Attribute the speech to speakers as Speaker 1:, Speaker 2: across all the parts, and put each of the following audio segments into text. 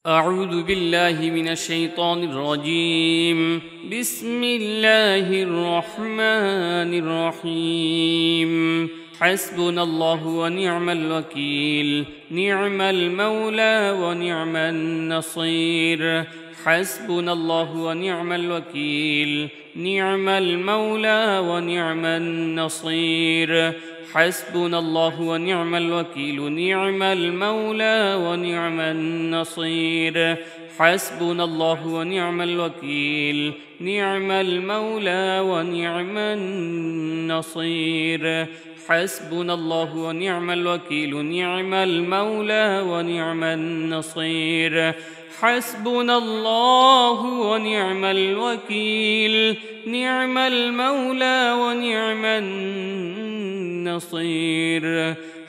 Speaker 1: أعوذ بالله من الشيطان الرجيم. بسم الله الرحمن الرحيم. حسبنا الله ونعم الوكيل، نعم المولى ونعم النصير. حسبنا الله ونعم الوكيل، نعم المولى ونعم النصير. حسبنا الله ونعم الوكيل، نعم المولى ونعم النصير. حسبنا الله ونعم الوكيل، نعم المولى ونعم النصير. حسبنا الله ونعم الوكيل، نعم المولى ونعم النصير. حسبنا الله ونعم الوكيل، نعم المولى ونعم النصير.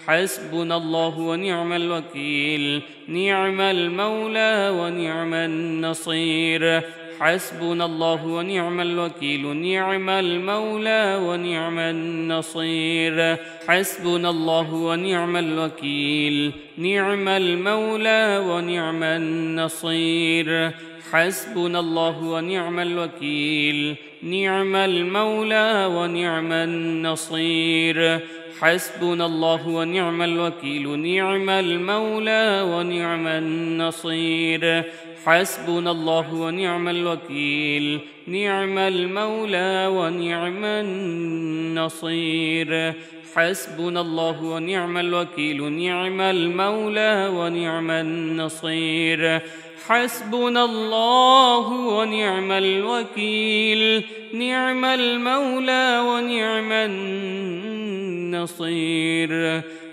Speaker 1: حسبنا الله ونعم الوكيل، نعم المولى ونعم النصير. حسبنا الله ونعم الوكيل، نعم المولى ونعم النصير. حسبنا الله ونعم الوكيل، نعم المولى ونعم النصير. حسبنا الله ونعم الوكيل، نعم المولى ونعم النصير. حسبنا الله ونعم الوكيل، نعم المولى ونعم النصير. حسبنا الله ونعم الوكيل، نعم المولى ونعم النصير. حسبنا الله ونعم الوكيل، نعم المولى ونعم النصير. حسبنا الله ونعم الوكيل، نعم المولى ونعم النصير.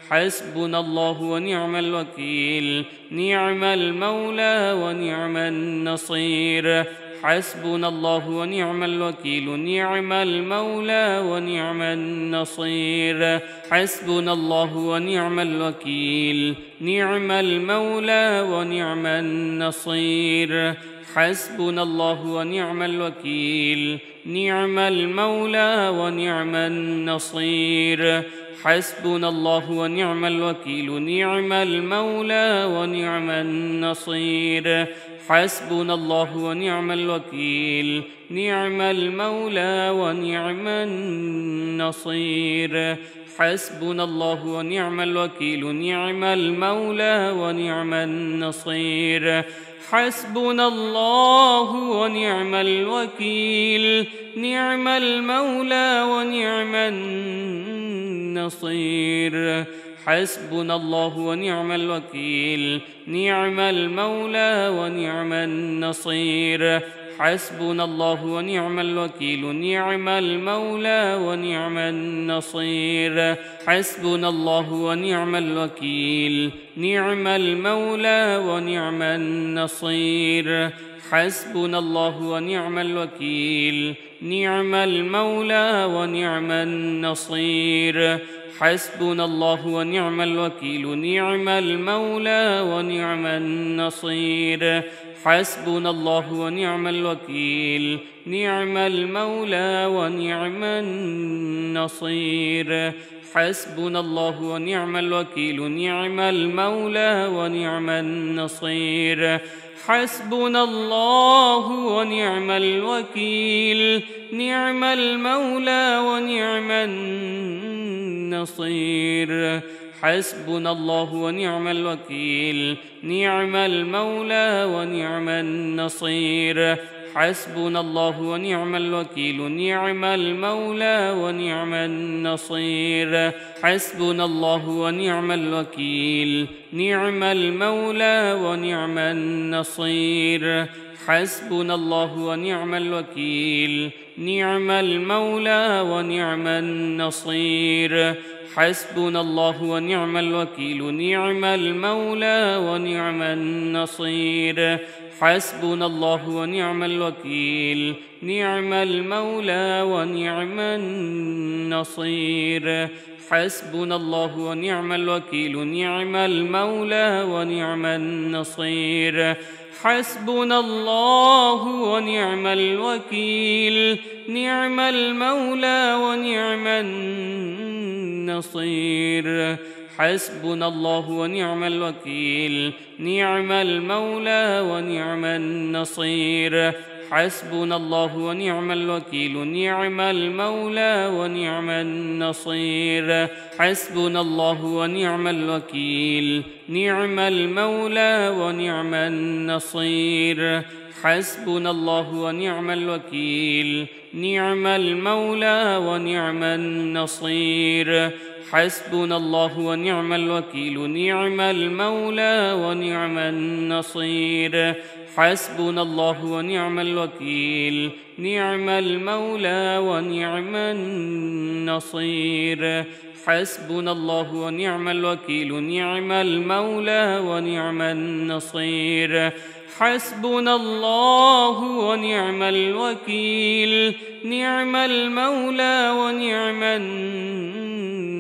Speaker 1: حسبنا الله ونعم الوكيل، نعم المولى ونعم النصير. حسبنا الله ونعم الوكيل، نعم المولى ونعم النصير. حسبنا الله ونعم الوكيل، نعم المولى ونعم النصير. حسبنا الله ونعم الوكيل، نعم المولى ونعم النصير. حسبنا الله ونعم الوكيل، نعم المولى ونعم النصير. حسبنا الله ونعم الوكيل، نعم المولى ونعم النصير. حسبنا الله ونعم الوكيل، نعم المولى ونعم النصير. حسبنا الله ونعم الوكيل، نعم المولى ونعم النصير. حسبنا الله ونعم الوكيل، نعم المولى ونعم النصير. حسبنا الله ونعم الوكيل، نعم المولى ونعم النصير. حسبنا الله ونعم الوكيل، نعم المولى ونعم النصير. حسبنا الله ونعم الوكيل، نعم المولى ونعم النصير. حسبنا الله ونعم الوكيل، نعم المولى ونعم النصير. حسبنا الله ونعم الوكيل، نعم المولى ونعم النصير. حسبنا الله ونعم الوكيل، نعم المولى ونعم النصير. حسبنا الله ونعم الوكيل، نعم المولى ونعم النصير. حسبنا الله ونعم الوكيل، نعم المولى ونعم النصير. حسبنا الله ونعم الوكيل، نعم المولى ونعم النصير. حسبنا الله ونعم الوكيل، نعم المولى ونعم النصير. حسبنا الله ونعم الوكيل، نعم المولى ونعم النصير. حسبنا الله ونعم الوكيل، نعم المولى ونعم النصير. حسبنا الله ونعم الوكيل، نعم المولى ونعم النصير. حسبنا الله ونعم الوكيل، نعم المولى ونعم النصير. حسبنا الله ونعم الوكيل، نعم المولى ونعم النصير. حسبنا الله ونعم الوكيل نعم المولى ونعم النصير حسبنا الله ونعم الوكيل نعم المولى ونعم النصير حسبنا الله ونعم الوكيل نعم المولى ونعم النصير حسبنا الله ونعم الوكيل نعم المولى ونعم النصير حسبنا الله ونعم الوكيل نعم المولى ونعم النصير حسبنا الله ونعم الوكيل نعم المولى ونعم النصير حسبنا الله ونعم الوكيل نعم المولى ونعم النصير حسبنا الله ونعم الوكيل نعم المولى ونعم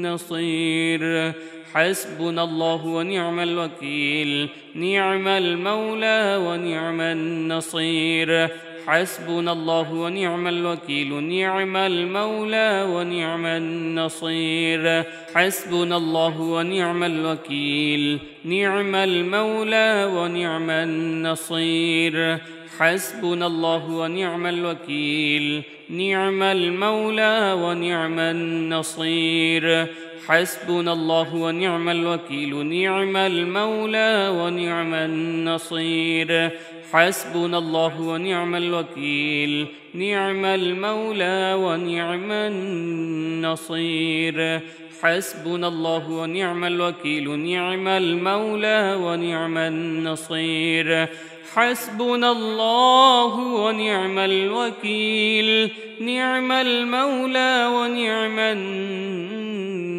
Speaker 1: النصير حسبنا الله ونعم الوكيل نعم المولى ونعم النصير حسبنا الله ونعم الوكيل نعم المولى ونعم النصير حسبنا الله ونعم الوكيل نعم المولى ونعم النصير حسبنا الله ونعم الوكيل نعم المولى ونعم النصير حسبنا الله ونعم الوكيل نعم المولى ونعم النصير حسبنا الله ونعم الوكيل نعم المولى ونعم النصير حسبنا الله ونعم الوكيل نعم المولى ونعم النصير حسبنا الله ونعم الوكيل نعم المولى ونعم النصير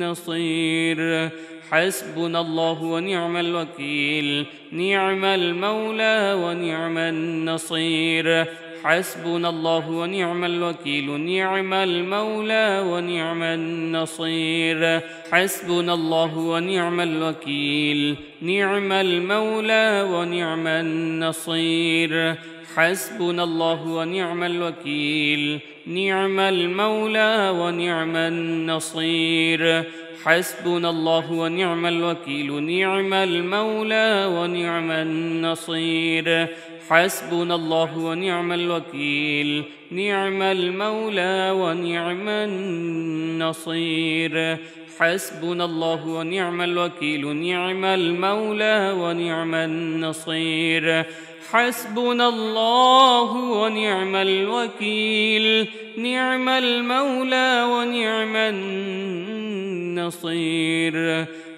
Speaker 1: حسبنا الله ونعم الوكيل نعم المولى ونعم النصير حسبنا الله ونعم الوكيل نعم المولى ونعم النصير حسبنا الله ونعم الوكيل نعم المولى ونعم النصير حسبنا الله ونعم الوكيل نعم المولى ونعم النصير حسبنا الله ونعم الوكيل نعم المولى ونعم النصير حسبنا الله ونعم الوكيل نعم المولى ونعم النصير حسبنا الله ونعم الوكيل نعم المولى ونعم النصير حسبنا الله ونعم الوكيل نعم المولى ونعم النصير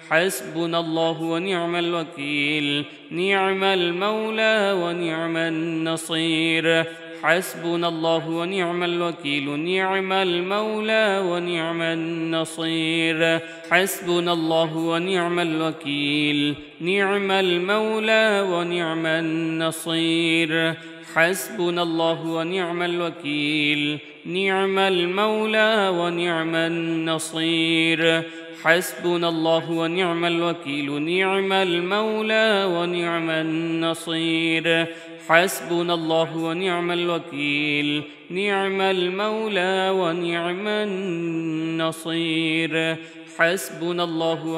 Speaker 1: حسبنا الله ونعم الوكيل نعم المولى ونعم النصير حسبنا الله ونعم الوكيل نعم المولى ونعم النصير حسبنا الله ونعم الوكيل نعم المولى ونعم النصير حسبنا الله ونعم الوكيل نعم المولى ونعم النصير حسبنا الله ونعم الوكيل نعم المولى ونعم النصير حسبنا الله ونعم الوكيل نعم المولى ونعم النصير حسبنا الله ونعم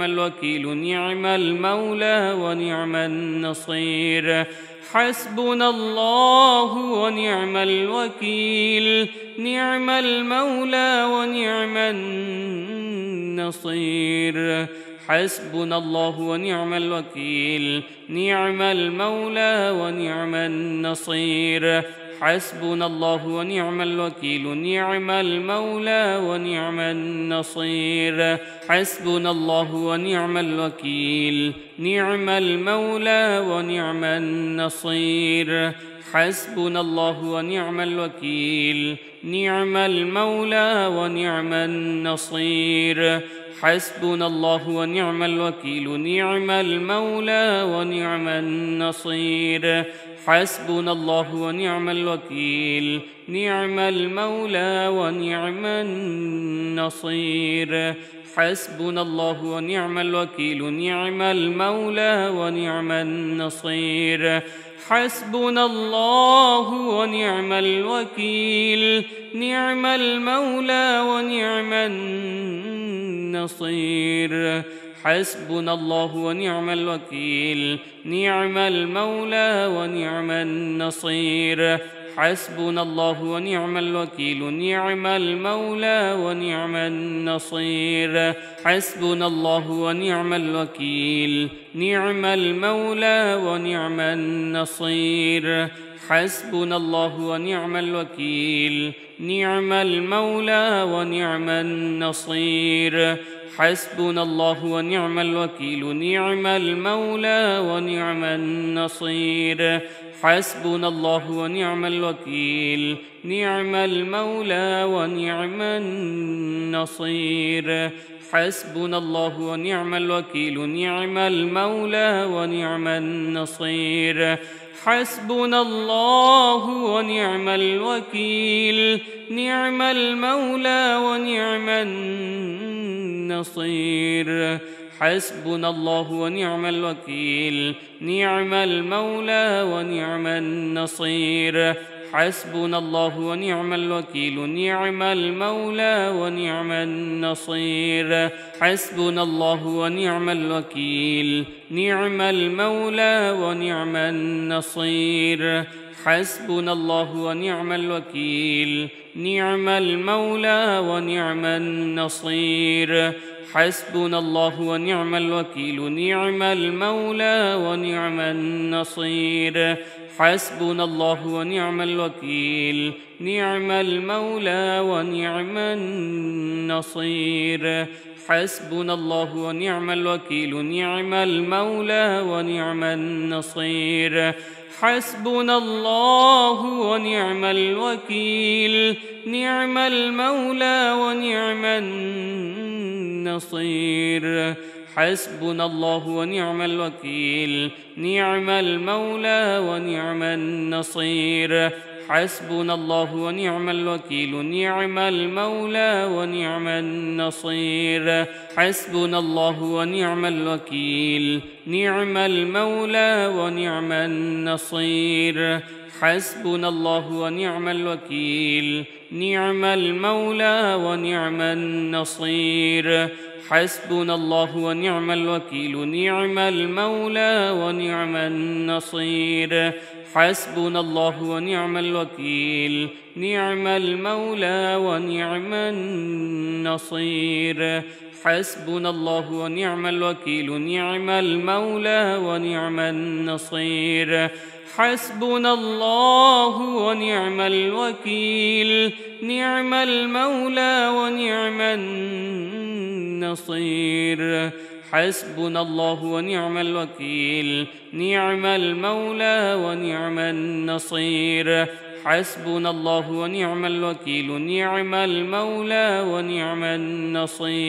Speaker 1: الوكيل نعم المولى ونعم النصير حسبنا الله ونعم الوكيل نعم المولى ونعم النصير حسبنا الله ونعم الوكيل نعم المولى ونعم النصير حسبنا الله ونعم الوكيل نعم المولى ونعم النصير حسبنا الله ونعم الوكيل نعم المولى ونعم النصير حسبنا الله ونعم الوكيل نعم المولى ونعم النصير حسبنا الله ونعم الوكيل نعم المولى ونعم النصير حسبنا الله ونعم الوكيل نعم المولى ونعم النصير حسبنا الله ونعم الوكيل نعم المولى ونعم النصير حسبنا الله ونعم الوكيل نعم المولى ونعم النصير حسبنا الله ونعم الوكيل نعم المولى ونعم النصير حسبنا الله ونعم الوكيل نعم المولى ونعم النصير حسبنا الله ونعم الوكيل نعم المولى ونعم النصير حسبنا الله ونعم الوكيل نعم المولى ونعم النصير حسبنا الله ونعم الوكيل نعم المولى ونعم النصير حسبنا الله ونعم الوكيل نعم المولى ونعم النصير حسبنا الله ونعم الوكيل نعم المولى ونعم النصير حسبنا الله ونعم الوكيل نعم المولى ونعم النصير حسبنا الله ونعم الوكيل نعم المولى ونعم النصير حسبنا الله ونعم الوكيل نعم المولى ونعم النصير حسبنا الله ونعم الوكيل نعم المولى ونعم النصير حسبنا الله ونعم الوكيل نعم المولى ونعم النصير حسبنا الله ونعم الوكيل نعم المولى ونعم النصير حسبنا الله ونعم الوكيل نعم المولى ونعم النصير حسبنا الله ونعم الوكيل نعم المولى ونعم النصير حسبنا الله ونعم الوكيل نعم المولى ونعم النصير حسبنا الله ونعم الوكيل نعم المولى ونعم النصير حسبنا الله ونعم الوكيل نعم المولى ونعم النصير حسبنا الله ونعم الوكيل نعم المولى ونعم النصير حسبنا الله ونعم الوكيل نعم المولى ونعم النصير حسبنا الله ونعم الوكيل نعم المولى ونعم النصير حسبنا الله ونعم الوكيل نعم المولى ونعم النصير حسبنا الله ونعم الوكيل نعم المولى ونعم النصير حسبنا الله ونعم الوكيل نعم المولى ونعم النصير حسبنا الله ونعم الوكيل نعم المولى ونعم النصير حسبنا الله ونعم الوكيل نعم المولى ونعم النصير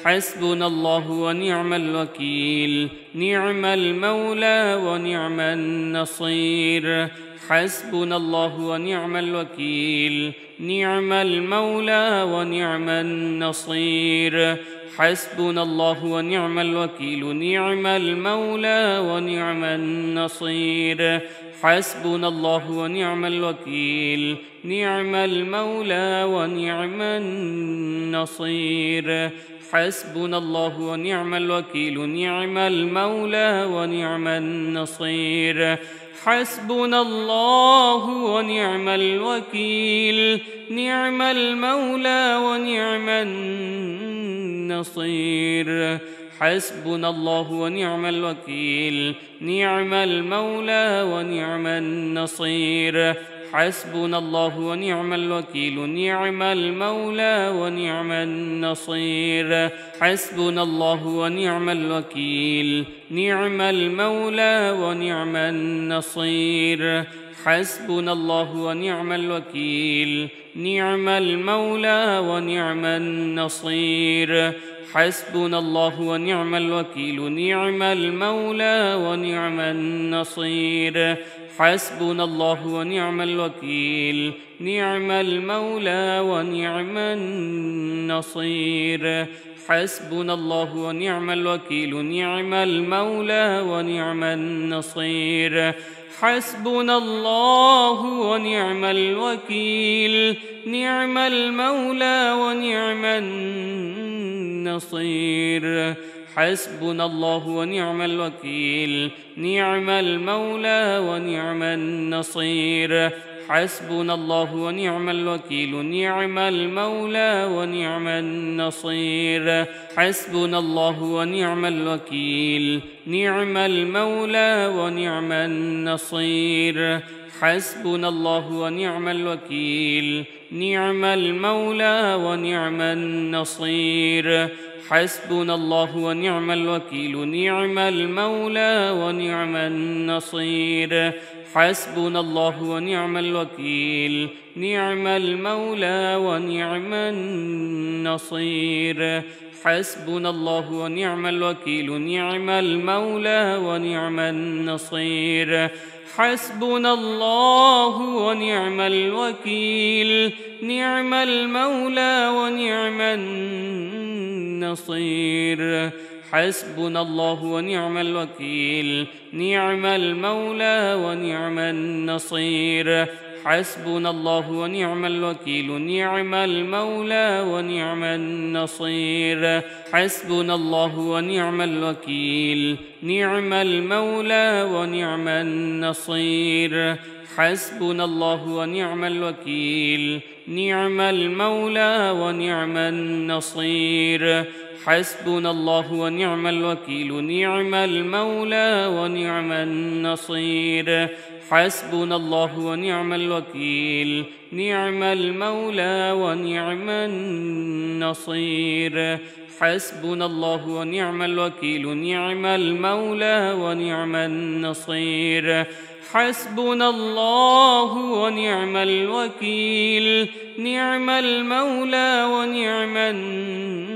Speaker 1: حسبنا الله ونعم الوكيل نعم المولى ونعم النصير حسبنا الله ونعم الوكيل نعم المولى ونعم النصير حسبنا الله ونعم الوكيل نعم المولى ونعم النصير حسبنا الله ونعم الوكيل نعم المولى ونعم النصير حسبنا الله ونعم الوكيل نعم المولى ونعم النصير حسبنا الله ونعم الوكيل نعم المولى ونعم النصير حسبنا الله ونعم الوكيل نعم المولى ونعم النصير حسبنا الله ونعم الوكيل نعم المولى ونعم النصير حسبنا الله ونعم الوكيل نعم المولى ونعم النصير حسبنا الله ونعم الوكيل نعم المولى ونعم النصير حسبنا الله ونعم الوكيل نعم المولى ونعم النصير حسبنا الله ونعم الوكيل نعم المولى ونعم النصير حسبنا الله ونعم الوكيل نعم المولى ونعم النصير حسبنا الله ونعم الوكيل نعم المولى ونعم النصير حسبنا الله ونعم الوكيل نعم المولى ونعم النصير حسبنا الله ونعم الوكيل نعم المولى ونعم النصير حسبنا الله ونعم الوكيل نعم المولى ونعم النصير حسبنا الله ونعم الوكيل نعم المولى ونعم النصير حسبنا الله ونعم الوكيل نعم المولى ونعم النصير حسبنا الله ونعم الوكيل نعم المولى ونعم النصير حسبنا الله ونعم الوكيل نعم المولى ونعم النصير حسبنا الله ونعم الوكيل نعم المولى ونعم النصير حسبنا الله ونعم الوكيل نعم المولى ونعم النصير حسبنا الله ونعم الوكيل نعم المولى ونعم النصير حسبنا الله ونعم الوكيل نعم المولى ونعم النصير حسبنا الله ونعم الوكيل نعم المولى ونعم النصير حسبنا الله ونعم الوكيل نعم المولى ونعم النصير حسبنا الله ونعم الوكيل نعم المولى ونعم النصير حسبنا الله ونعم الوكيل نعم المولى ونعم النصير حسبنا الله ونعم الوكيل نعم المولى ونعم النصير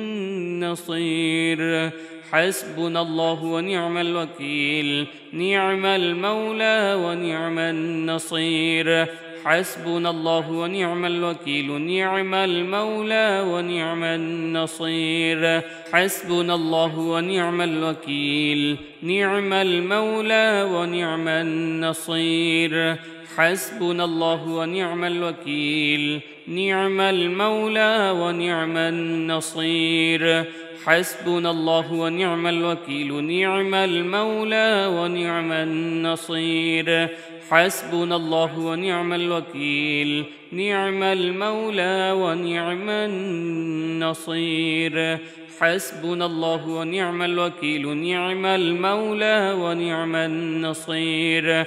Speaker 1: حسبنا الله ونعم الوكيل نعم المولى ونعم النصير حسبنا الله ونعم الوكيل نعم المولى ونعم النصير حسبنا الله ونعم الوكيل نعم المولى ونعم النصير حسبنا الله ونعم الوكيل نعم المولى ونعم النصير حسبنا الله ونعم الوكيل نعم المولى ونعم النصير حسبنا الله ونعم الوكيل نعم المولى ونعم النصير حسبنا الله ونعم الوكيل نعم المولى ونعم النصير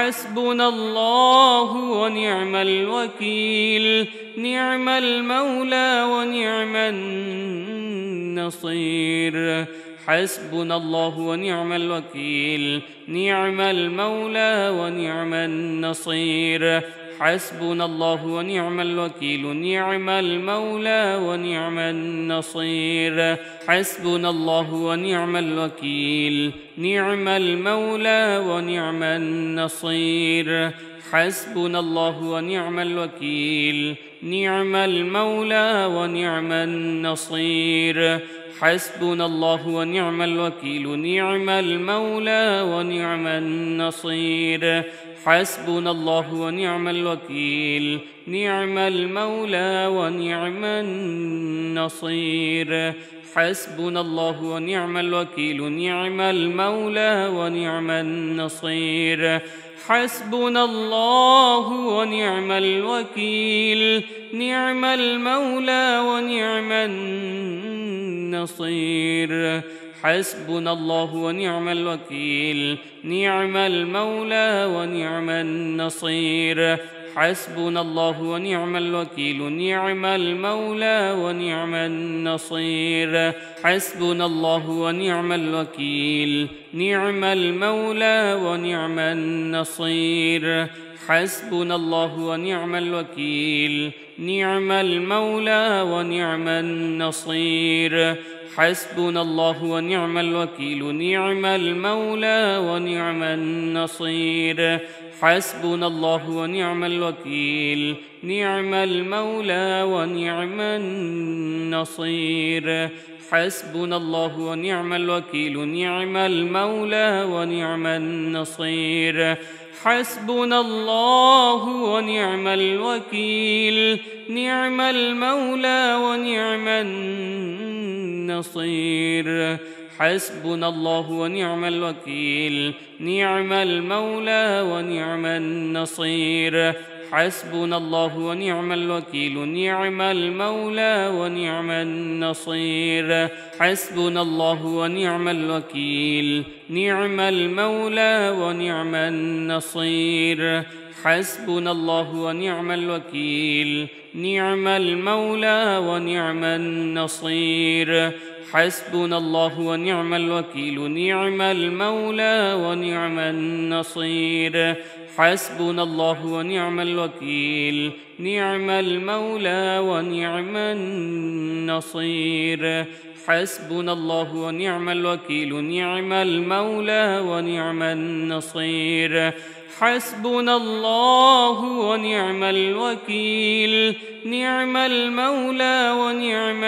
Speaker 1: حسبنا الله ونعم الوكيل نعم المولى ونعم النصير حسبنا الله ونعم الوكيل نعم المولى ونعم النصير حسبنا الله ونعم الوكيل نعم المولى ونعم النصير حسبنا الله ونعم الوكيل نعم المولى ونعم النصير حسبنا الله ونعم الوكيل نعم المولى ونعم النصير حسبنا الله ونعم الوكيل نعم المولى ونعم النصير حسبنا الله ونعم الوكيل نعم المولى ونعم النصير حسبنا الله ونعم الوكيل نعم المولى ونعم النصير حسبنا الله ونعم الوكيل نعم المولى ونعم النصير حسبنا الله ونعم الوكيل نعم المولى ونعم النصير حسبنا الله ونعم الوكيل نعم المولى ونعم النصير حسبنا الله ونعم الوكيل نعم المولى ونعم النصير حسبنا الله ونعم الوكيل نعم المولى ونعم النصير حسبنا الله ونعم الوكيل نعم المولى ونعم النصير حسبنا الله ونعم الوكيل نعم المولى ونعم النصير حسبنا الله ونعم الوكيل نعم المولى ونعم النصير حسبنا الله ونعم الوكيل نعم المولى ونعم النصير حسبنا الله ونعم الوكيل نعم المولى ونعم النصير حسبنا الله ونعم الوكيل نعم المولى ونعم النصير حسبنا الله ونعم الوكيل نعم المولى ونعم النصير حسبنا الله ونعم الوكيل نعم المولى ونعم النصير حسبنا الله ونعم الوكيل نعم المولى ونعم النصير حسبنا الله ونعم الوكيل نعم المولى ونعم النصير حسبنا الله ونعم الوكيل نعم المولى ونعم النصير حسبنا الله ونعم الوكيل نعم المولى ونعم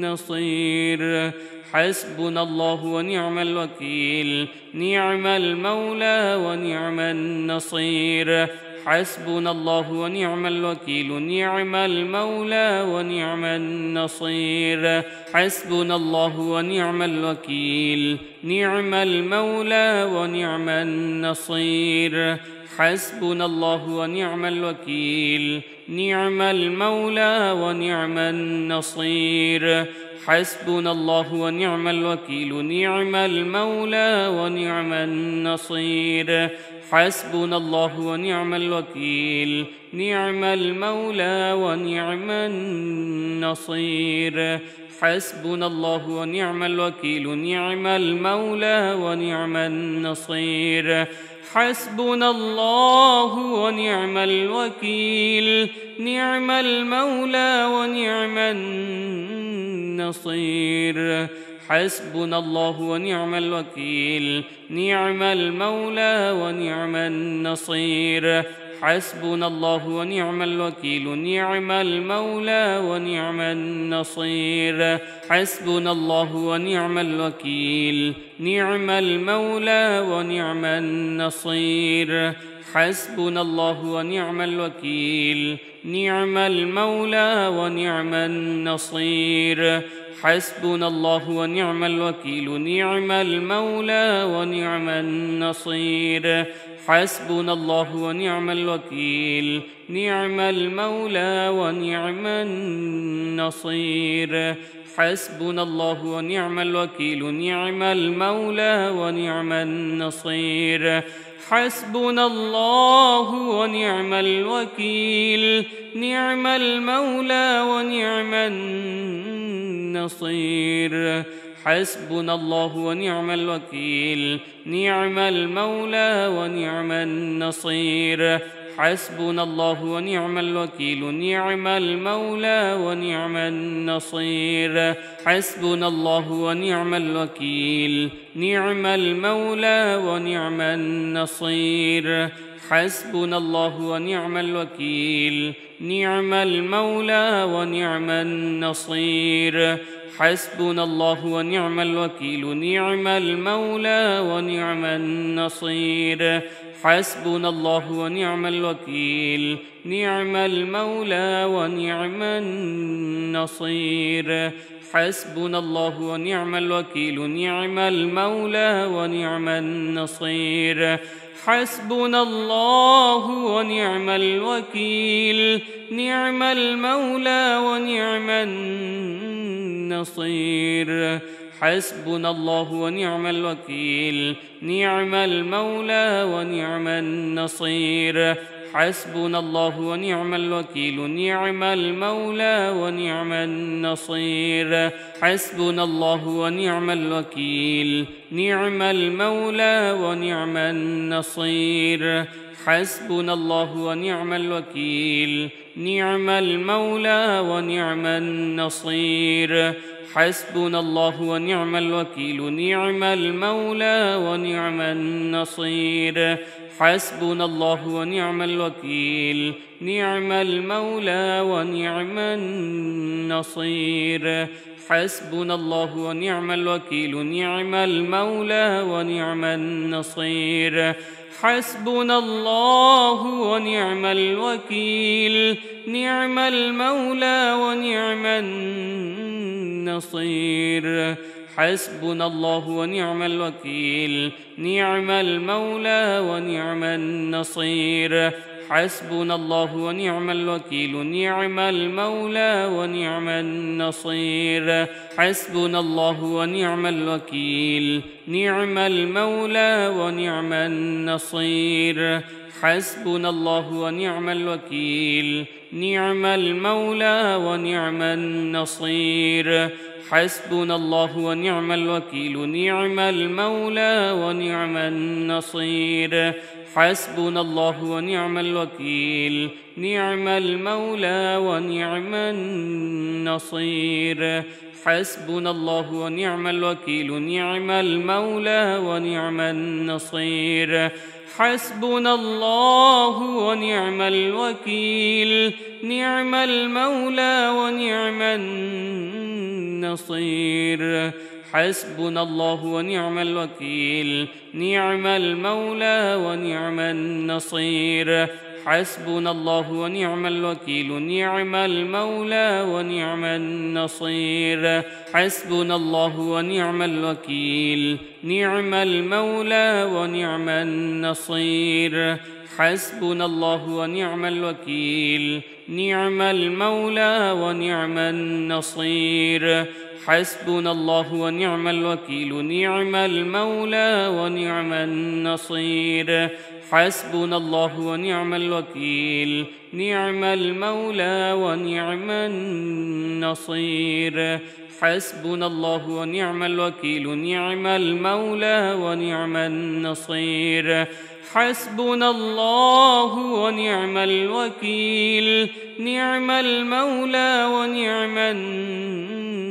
Speaker 1: النصير حسبنا الله ونعم الوكيل نعم المولى ونعم النصير حسبنا الله ونعم الوكيل نعم المولى ونعم النصير حسبنا الله ونعم الوكيل نعم المولى ونعم النصير حسبنا الله ونعم الوكيل نعم المولى ونعم النصير حسبنا الله ونعم الوكيل نعم المولى ونعم النصير حسبنا الله ونعم الوكيل نعم المولى ونعم النصير حسبنا الله ونعم الوكيل نعم المولى ونعم النصير حسبنا الله ونعم الوكيل نعم المولى ونعم النصير حسبنا الله ونعم الوكيل نعم المولى ونعم النصير حسبنا الله ونعم الوكيل نعم المولى ونعم النصير حسبنا الله ونعم الوكيل نعم المولى ونعم النصير حسبنا الله ونعم الوكيل نعم المولى ونعم النصير حسبنا الله ونعم الوكيل نعم المولى ونعم النصير حسبنا الله ونعم الوكيل نعم المولى ونعم النصير حسبنا الله ونعم الوكيل نعم المولى ونعم النصير حسبنا الله ونعم الوكيل نعم المولى ونعم النصير حسبنا الله ونعم الوكيل نعم المولى ونعم النصير حسبنا الله ونعم الوكيل نعم المولى ونعم النصير حسبنا الله ونعم الوكيل نعم المولى ونعم النصير حسبنا الله ونعم الوكيل نعم المولى ونعم النصير حسبنا الله ونعم الوكيل نعم المولى ونعم النصير حسبنا الله ونعم الوكيل نعم المولى ونعم النصير حسبنا الله ونعم الوكيل نعم المولى ونعم النصير حسبنا الله ونعم الوكيل نعم المولى ونعم النصير حسبنا الله ونعم الوكيل نعم المولى ونعم النصير حسبنا الله ونعم الوكيل نعم المولى ونعم النصير حسبنا الله ونعم الوكيل نعم المولى ونعم النصير حسبنا الله ونعم الوكيل نعم المولى ونعم النصير حسبنا الله ونعم الوكيل نعم المولى ونعم النصير حسبنا الله ونعم الوكيل نعم المولى ونعم النصير حسبنا الله ونعم الوكيل نعم المولى ونعم النصير حسبنا الله ونعم الوكيل نعم المولى ونعم النصير حسبنا الله ونعم الوكيل نعم المولى ونعم النصير حسبنا الله ونعم الوكيل نعم المولى ونعم النصير حسبنا الله ونعم الوكيل نعم المولى ونعم النصير حسبنا الله ونعم الوكيل نعم المولى ونعم النصير حسبنا الله ونعم الوكيل نعم المولى ونعم النصير حسبنا الله ونعم الوكيل نعم المولى ونعم النصير حسبنا الله ونعم الوكيل نعم المولى ونعم النصير حسبنا الله ونعم الوكيل نعم المولى ونعم النصير حسبنا الله ونعم الوكيل نعم المولى ونعم النصير حسبنا الله ونعم الوكيل نعم المولى ونعم النصير حسبنا الله ونعم الوكيل نعم المولى ونعم النصير حسبنا الله ونعم الوكيل نعم المولى ونعم النصير حسبنا الله ونعم الوكيل نعم المولى ونعم النصير حسبنا الله ونعم الوكيل نعم المولى ونعم النصير حسبنا الله ونعم الوكيل نعم المولى ونعم النصير حسبنا الله ونعم الوكيل نعم المولى ونعم النصير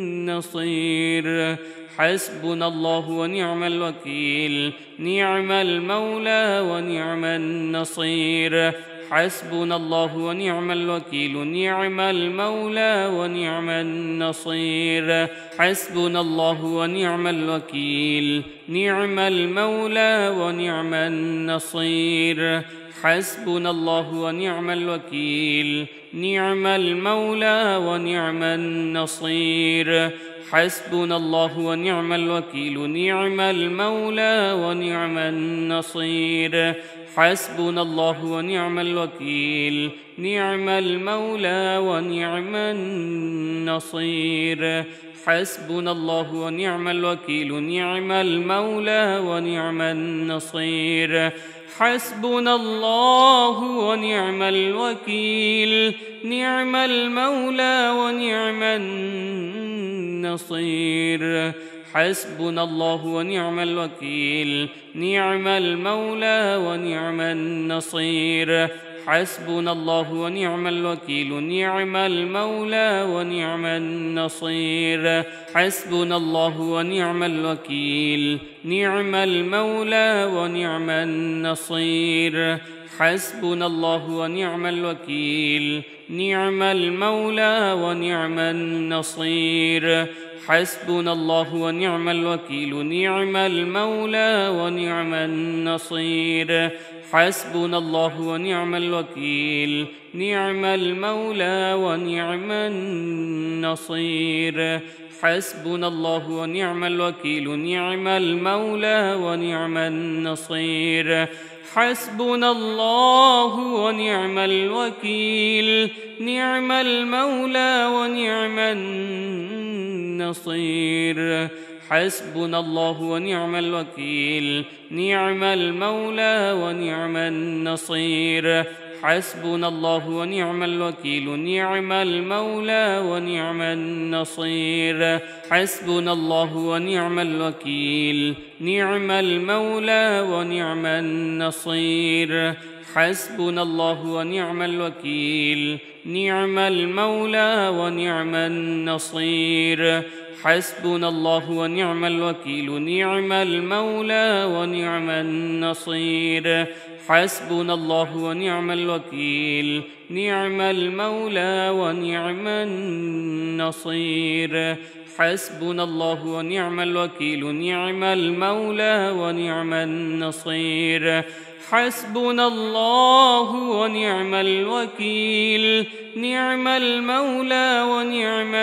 Speaker 1: حسبنا الله ونعم الوكيل نعم المولى ونعم النصير حسبنا الله ونعم الوكيل نعم المولى ونعم النصير حسبنا الله ونعم الوكيل نعم المولى ونعم النصير حسبنا الله ونعم الوكيل نعم المولى ونعم النصير حسبنا الله ونعم الوكيل نعم المولى ونعم النصير حسبنا الله ونعم الوكيل نعم المولى ونعم النصير حسبنا الله ونعم الوكيل نعم المولى ونعم النصير حسبنا الله ونعم الوكيل نعم المولى ونعم النصير حسبنا الله ونعم الوكيل نعم المولى ونعم النصير حسبنا الله ونعم الوكيل نعم المولى ونعم النصير حسبنا الله ونعم الوكيل نعم المولى ونعم النصير حسبنا الله ونعم الوكيل نعم المولى ونعم النصير حسبنا الله ونعم الوكيل نعم المولى ونعم النصير حسبنا الله ونعم الوكيل نعم المولى ونعم النصير حسبنا الله ونعم الوكيل نعم المولى ونعم النصير حسبنا الله ونعم الوكيل نعم المولى ونعم النصير حسبنا الله ونعم الوكيل نعم المولى ونعم النصير حسبنا الله ونعم الوكيل نعم المولى ونعم النصير حسبنا الله ونعم الوكيل نعم المولى ونعم النصير حسبنا الله ونعم الوكيل نعم المولى ونعم النصير حسبنا الله ونعم الوكيل نعم المولى ونعم النصير حسبنا الله ونعم الوكيل نعم المولى ونعم النصير حسبنا الله ونعم الوكيل نعم المولى ونعم النصير حسبنا الله ونعم الوكيل نعم المولى ونعم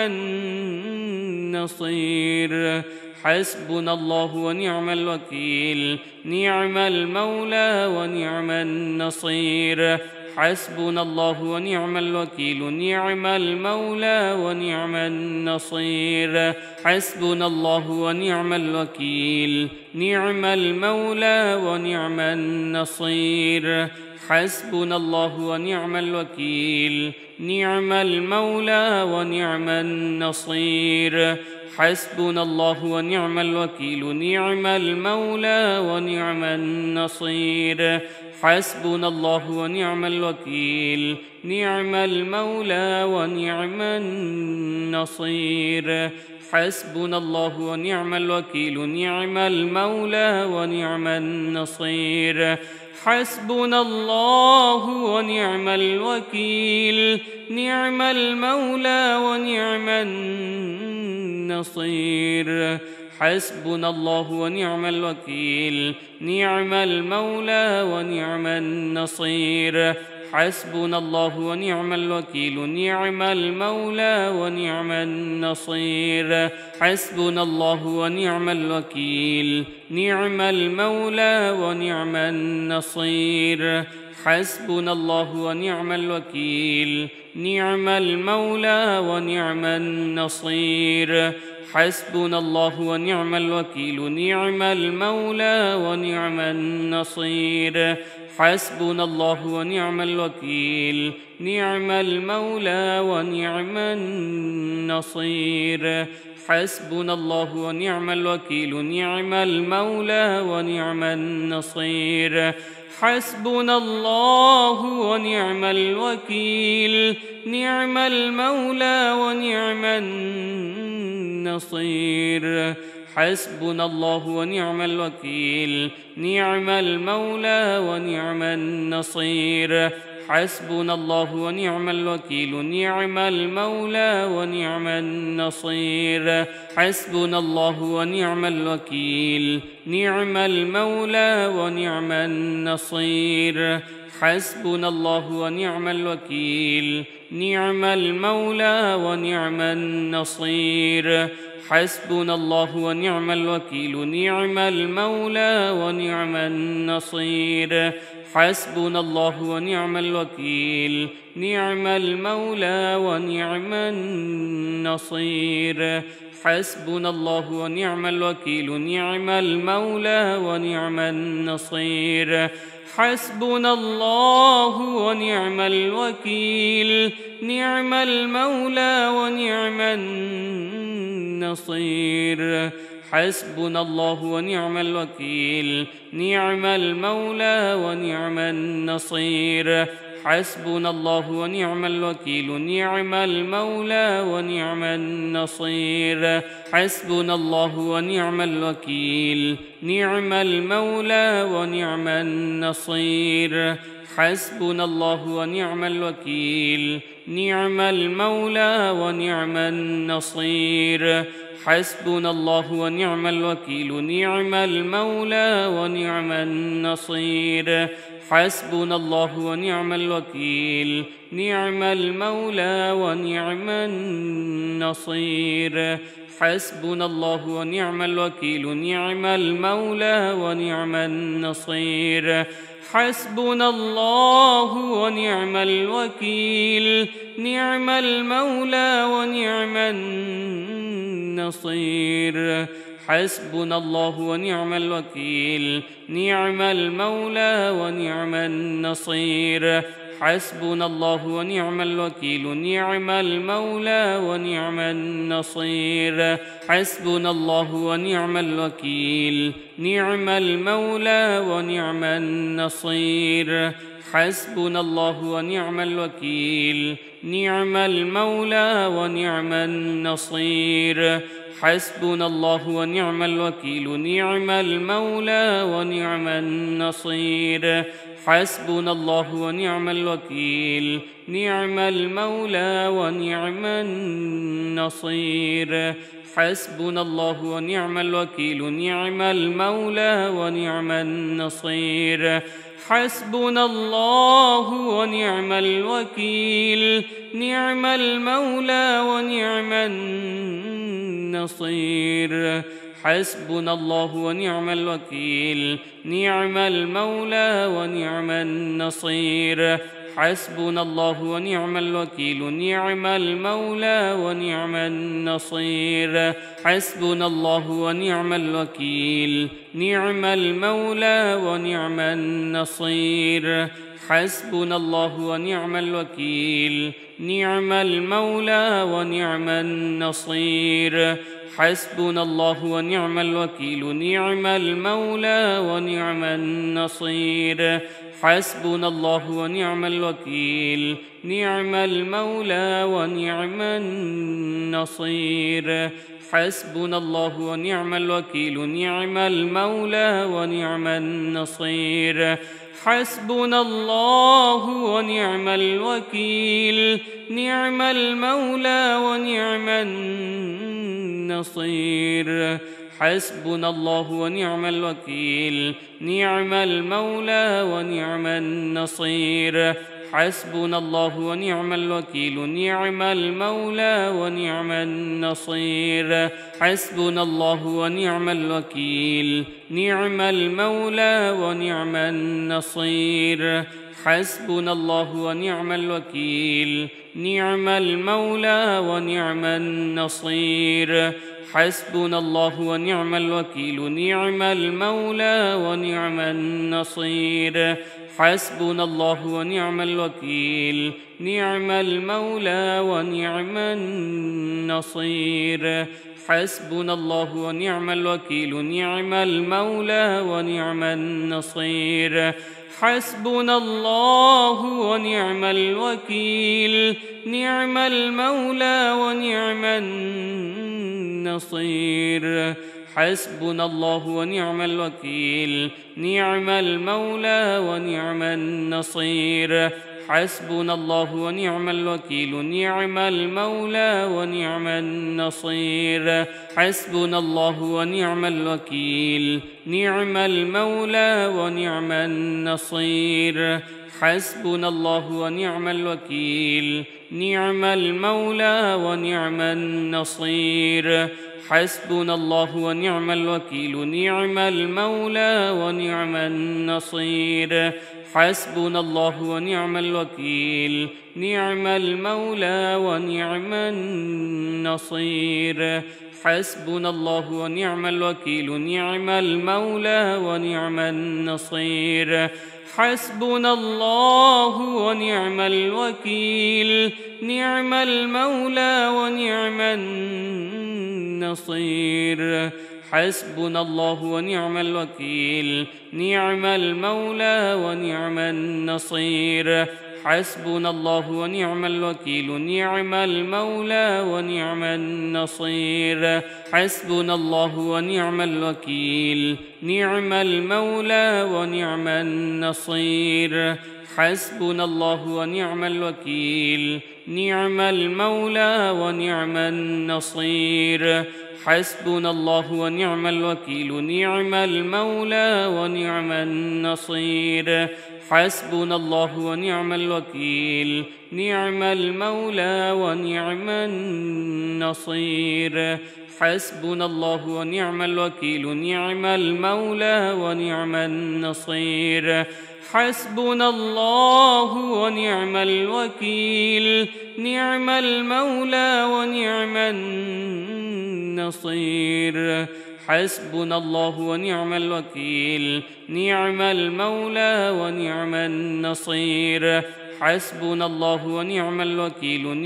Speaker 1: النصير حسبنا الله ونعم الوكيل نعم المولى ونعم النصير حسبنا الله ونعم الوكيل نعم المولى ونعم النصير حسبنا الله ونعم الوكيل نعم المولى ونعم النصير حسبنا الله ونعم الوكيل نعم المولى ونعم النصير حسبنا الله ونعم الوكيل نعم المولى ونعم النصير حسبنا الله ونعم الوكيل نعم المولى ونعم النصير حسبنا الله ونعم الوكيل نعم المولى ونعم النصير حسبنا الله ونعم الوكيل نعم المولى ونعم النصير حسبنا الله ونعم الوكيل نعم المولى ونعم النصير حسبنا الله ونعم الوكيل نعم المولى ونعم النصير حسبنا الله ونعم الوكيل نعم المولى ونعم النصير حسبنا الله ونعم الوكيل نعم المولى ونعم النصير حسبنا الله ونعم الوكيل نعم المولى ونعم النصير حسبنا الله ونعم الوكيل نعم المولى ونعم النصير حسبنا الله ونعم الوكيل نعم المولى ونعم النصير حسبنا الله ونعم الوكيل نعم المولى ونعم النصير حسبنا الله ونعم الوكيل نعم المولى ونعم النصير حسبنا الله ونعم الوكيل نعم المولى ونعم النصير حسبنا الله ونعم الوكيل نعم المولى ونعم النصير حسبنا الله ونعم الوكيل نعم المولى ونعم النصير حسبنا الله ونعم الوكيل نعم المولى ونعم النصير حسبنا الله ونعم الوكيل نعم المولى ونعم النصير حسبنا الله ونعم الوكيل نعم المولى ونعم النصير حسبنا الله ونعم الوكيل نعم المولى ونعم النصير حسبنا الله ونعم الوكيل نعم المولى ونعم النصير حسبنا الله ونعم الوكيل نعم المولى ونعم النصير حسبنا الله ونعم الوكيل نعم المولى ونعم النصير حسبنا الله ونعم الوكيل نعم المولى ونعم النصير حسبنا الله ونعم الوكيل نعم المولى ونعم النصير حسبنا الله ونعم الوكيل نعم المولى ونعم النصير حسبنا الله ونعم الوكيل نعم المولى ونعم النصير حسبنا الله ونعم الوكيل نعم المولى ونعم النصير حسبنا الله ونعم الوكيل نعم المولى ونعم النصير حسبنا الله ونعم الوكيل نعم المولى ونعم النصير حسبنا الله ونعم الوكيل نعم المولى ونعم النصير حسبنا الله ونعم الوكيل نعم المولى ونعم النصير حسبنا الله ونعم الوكيل نعم المولى ونعم النصير حسبنا الله ونعم الوكيل نعم المولى ونعم النصير حسبنا الله ونعم الوكيل نعم المولى ونعم النصير حسبنا الله ونعم الوكيل نعم المولى ونعم النصير حسبنا الله ونعم الوكيل نعم المولى ونعم النصير حسبنا الله ونعم الوكيل نعم المولى ونعم النصير حسبنا الله ونعم الوكيل نعم المولى ونعم النصير حسبنا الله ونعم الوكيل نعم المولى ونعم النصير حسبنا الله ونعم الوكيل نعم المولى ونعم النصير حسبنا الله ونعم الوكيل نعم المولى ونعم النصير حسبنا الله ونعم الوكيل نعم المولى ونعم النصير حسبنا الله ونعم الوكيل نعم المولى ونعم النصير حسبنا الله ونعم الوكيل نعم المولى ونعم النصير حسبنا الله ونعم الوكيل نعم المولى ونعم النصير حسبنا الله ونعم الوكيل نعم المولى ونعم النصير حسبنا الله ونعم الوكيل نعم المولى ونعم النصير حسبنا الله ونعم الوكيل نعم المولى ونعم النصير حسبنا الله ونعم الوكيل نعم المولى ونعم النصير حسبنا الله ونعم الوكيل نعم المولى ونعم النصير حسبنا الله ونعم الوكيل نعم المولى ونعم النصير حسبنا الله ونعم الوكيل نعم المولى ونعم النصير حسبنا الله ونعم الوكيل نعم المولى ونعم النصير حسبنا الله ونعم الوكيل نعم المولى ونعم النصير حسبنا الله ونعم الوكيل نعم المولى ونعم النصير حسبنا الله ونعم الوكيل نعم المولى ونعم النصير حسبنا الله ونعم الوكيل نعم المولى ونعم النصير حسبنا الله ونعم الوكيل نعم المولى ونعم النصير حسبنا الله ونعم الوكيل نعم المولى ونعم النصير حسبنا الله ونعم الوكيل نعم المولى ونعم النصير حسبنا الله ونعم الوكيل نعم المولى ونعم النصير حسبنا الله ونعم الوكيل نعم المولى ونعم النصير حسبنا الله ونعم الوكيل نعم المولى ونعم النصير حسبنا الله ونعم الوكيل نعم المولى ونعم النصير حسبنا الله ونعم الوكيل نعم المولى ونعم النصير حسبنا الله ونعم الوكيل نعم المولى ونعم النصير حسبنا الله ونعم الوكيل نعم المولى ونعم النصير حسبنا الله ونعم الوكيل نعم المولى ونعم النصير حسبنا الله ونعم الوكيل نعم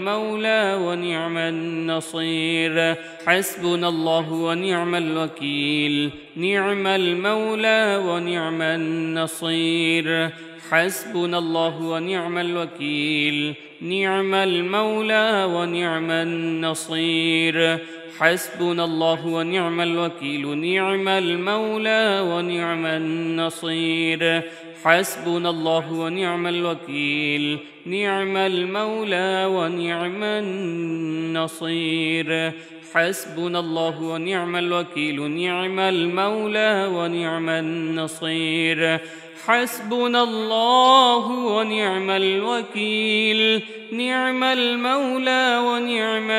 Speaker 1: المولى ونعم النصير حسبنا الله ونعم الوكيل نعم المولى ونعم النصير حسبنا الله ونعم الوكيل نعم المولى ونعم النصير حسبنا الله ونعم الوكيل نعم المولى ونعم النصير حسبنا الله ونعم الوكيل نعم المولى ونعم النصير حسبنا الله ونعم الوكيل نعم المولى ونعم النصير حسبنا الله ونعم الوكيل نعم المولى ونعم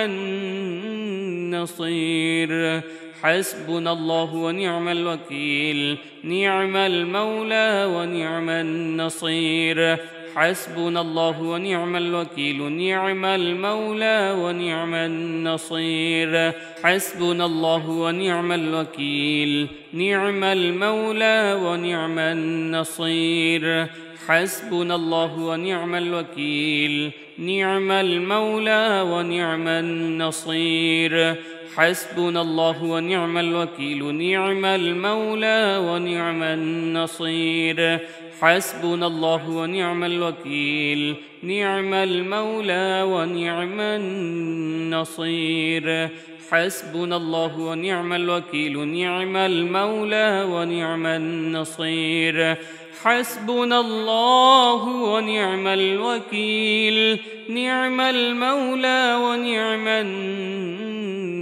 Speaker 1: النصير حسبنا الله ونعم الوكيل نعم المولى ونعم النصير حسبنا الله ونعم الوكيل نعم المولى ونعم النصير حسبنا الله ونعم الوكيل نعم المولى ونعم النصير حسبنا الله ونعم الوكيل نعم المولى ونعم النصير حسبنا الله ونعم الوكيل نعم المولى ونعم النصير حسبنا الله ونعم الوكيل نعم المولى ونعم النصير حسبنا الله ونعم الوكيل نعم المولى ونعم النصير حسبنا الله ونعم الوكيل نعم المولى ونعم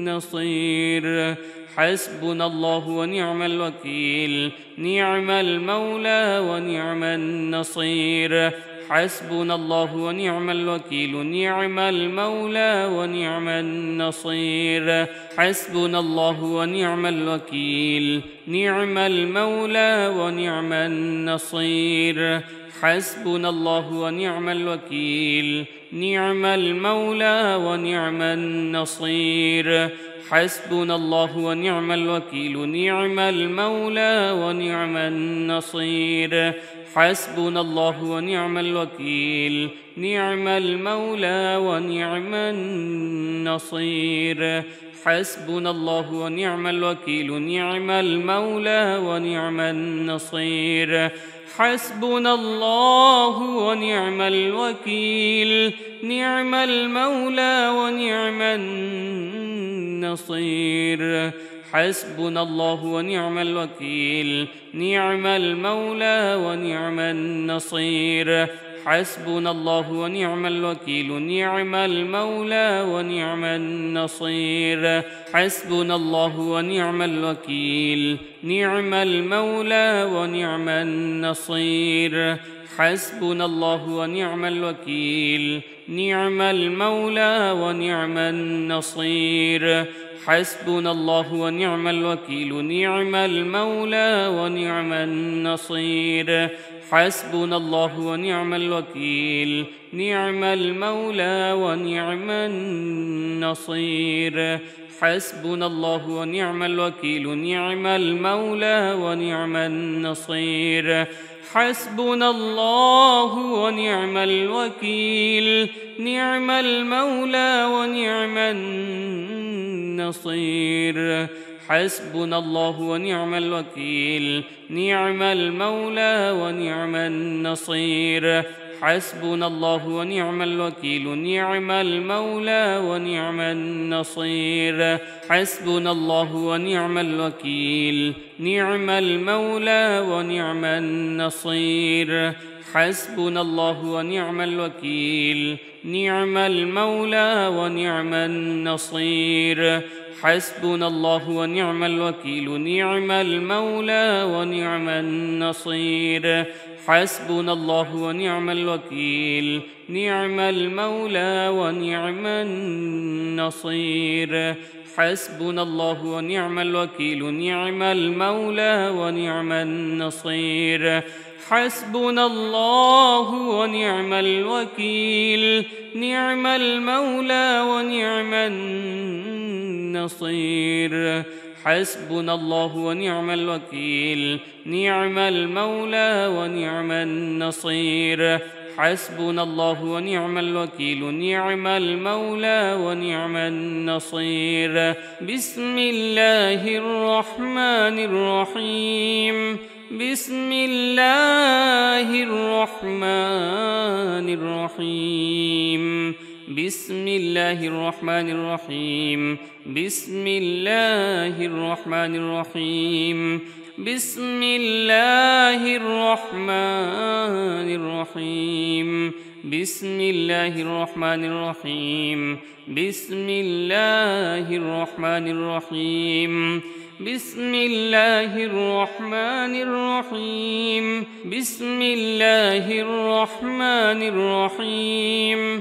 Speaker 1: النصير حسبنا الله ونعم الوكيل نعم المولى ونعم النصير حسبنا الله ونعم الوكيل نعم المولى ونعم النصير حسبنا الله ونعم الوكيل نعم المولى ونعم النصير حسبنا الله ونعم الوكيل نعم المولى ونعم النصير حسبنا الله ونعم الوكيل نعم المولى ونعم النصير حسبنا الله ونعم الوكيل نعم المولى ونعم النصير حسبنا الله ونعم الوكيل نعم المولى ونعم النصير حسبنا الله ونعم الوكيل نعم المولى ونعم النصير حسبنا الله ونعم الوكيل نعم المولى ونعم النصير حسبنا الله ونعم الوكيل نعم المولى ونعم النصير حسبنا الله ونعم الوكيل نعم المولى ونعم النصير حسبنا الله ونعم الوكيل نعم المولى ونعم النصير حسبنا الله ونعم الوكيل نعم المولى ونعم النصير حسبنا الله ونعم الوكيل نعم المولى ونعم النصير حسبنا الله ونعم الوكيل نعم المولى ونعم النصير حسبنا الله ونعم الوكيل نعم المولى ونعم النصير حسبنا الله ونعم الوكيل نعم المولى ونعم النصير حسبنا الله ونعم الوكيل نعم المولى ونعم النصير حسبنا الله ونعم الوكيل نعم المولى ونعم النصير حسبنا الله ونعم الوكيل نعم المولى ونعم النصير حسبنا الله ونعم الوكيل نعم المولى ونعم النصير حسبنا الله ونعم الوكيل نعم المولى ونعم النصير حسبنا الله ونعم الوكيل نعم المولى ونعم النصير حسبنا الله ونعم الوكيل نعم المولى ونعم النصير حسبنا الله ونعم الوكيل نعم المولى ونعم النصير حسبنا الله ونعم الوكيل نعم المولى ونعم النصير بسم الله الرحمن الرحيم بسم الله الرحمن الرحيم بسم الله الرحمن الرحيم بسم الله الرحمن الرحيم بسم الله الرحمن الرحيم بسم الله الرحمن الرحيم بسم الله الرحمن الرحيم بسم الله الرحمن الرحيم بسم الله الرحمن الرحيم